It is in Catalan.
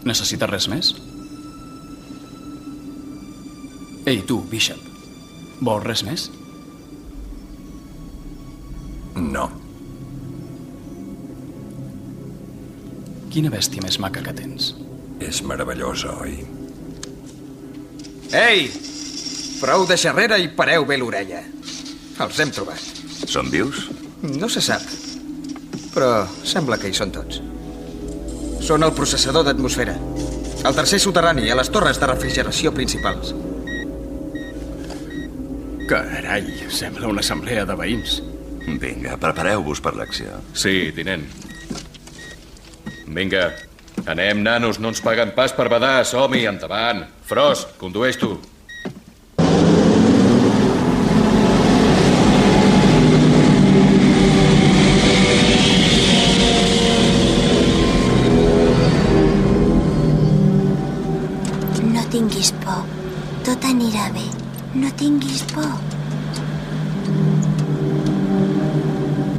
Necessites res més? Ei, tu, Bishop. Vols res més? No. Quina bèstia més maca que tens. És meravellosa, oi? Ei! Prou de xerrera i pareu bé l'orella. Els hem trobat. Són vius? No se sap, però sembla que hi són tots. Són el processador d'atmosfera. El tercer soterrani, a les torres de refrigeració principals. Carai, sembla una assemblea de veïns. Vinga, prepareu-vos per l'acció. Sí, tinent. Vinga, anem, nanos, no ens paguen pas per badar. Som-hi, endavant. Frost, condueix tu. No tinguis por. Tot anirà bé. No tinguis por.